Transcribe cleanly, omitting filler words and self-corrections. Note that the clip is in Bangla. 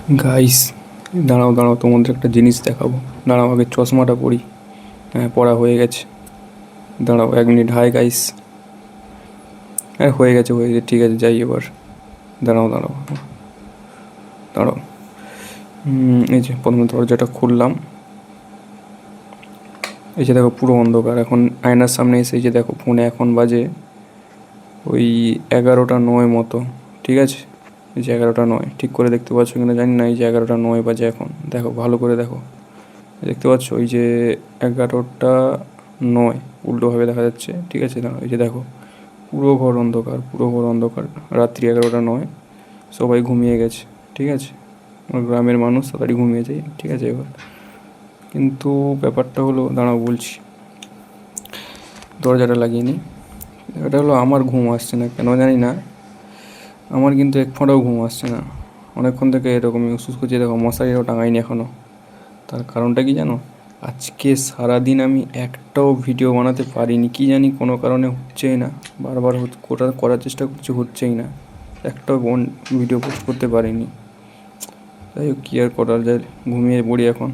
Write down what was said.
গাইস, দাঁড়াও দাঁড়াও, তোমাদের একটা জিনিস দেখাবো। দাঁড়াও, আগে চশমাটা পরি। হ্যাঁ, পড়া হয়ে গেছে। দাঁড়াও 1 মিনিট। Hi guys. হ্যাঁ, হয়ে গেছে হয়ে গেছে, ঠিক আছে, যাই এবার। দাঁড়াও দাঁড়াও দাঁড়াও। এই যে প্রথমে দরজাটা খুললাম। এই যে দেখো, পুরো অন্ধকার। এখন আয়নার সামনে এসে এই যে দেখো, ফোনে এখন বাজে ওই 11টা 9 মতো। ঠিক আছে, এই যে 11টা 9, ঠিক করে দেখতে পাচ্ছ কিনা জানি না। এই যে 11টা 9 বাজে এখন। দেখো, ভালো করে দেখো। দেখতে পাচ্ছ ওই যে 11টা 9 উল্টোভাবে দেখা যাচ্ছে। ঠিক আছে, দাঁড়াও, এই যে দেখো, পুরো ঘর অন্ধকার, পুরো ঘর অন্ধকার। রাত্রি 11টা 9, সবাই ঘুমিয়ে গেছে। ঠিক আছে, আমার গ্রামের মানুষ তাড়াতাড়ি ঘুমিয়ে যায়। ঠিক আছে, এবার কিন্তু ব্যাপারটা হলো, দাঁড়াও বলছি, দরজাটা লাগিয়ে নিই। এটা হলো, আমার ঘুম আসছে না কেন জানি না। আমার কিন্তু এক ফোঁটাও ঘুম আসছে না। অনেকক্ষণ থেকে এরকমই ওষুধ খুঁজে, দেখো মশারিও টাঙাইনি এখনও। তার কারণটা কি জানো? আজকে সারাদিন আমি একটাও ভিডিও বানাতে পারিনি, কি জানি কোনো কারণে হচ্ছেই না। বারবার করার চেষ্টা করছি, হচ্ছেই না। একটাও ভিডিও পোস্ট করতে পারিনি। যাই হোক, কী আর করার যায়, ঘুমিয়ে পড়ি এখন।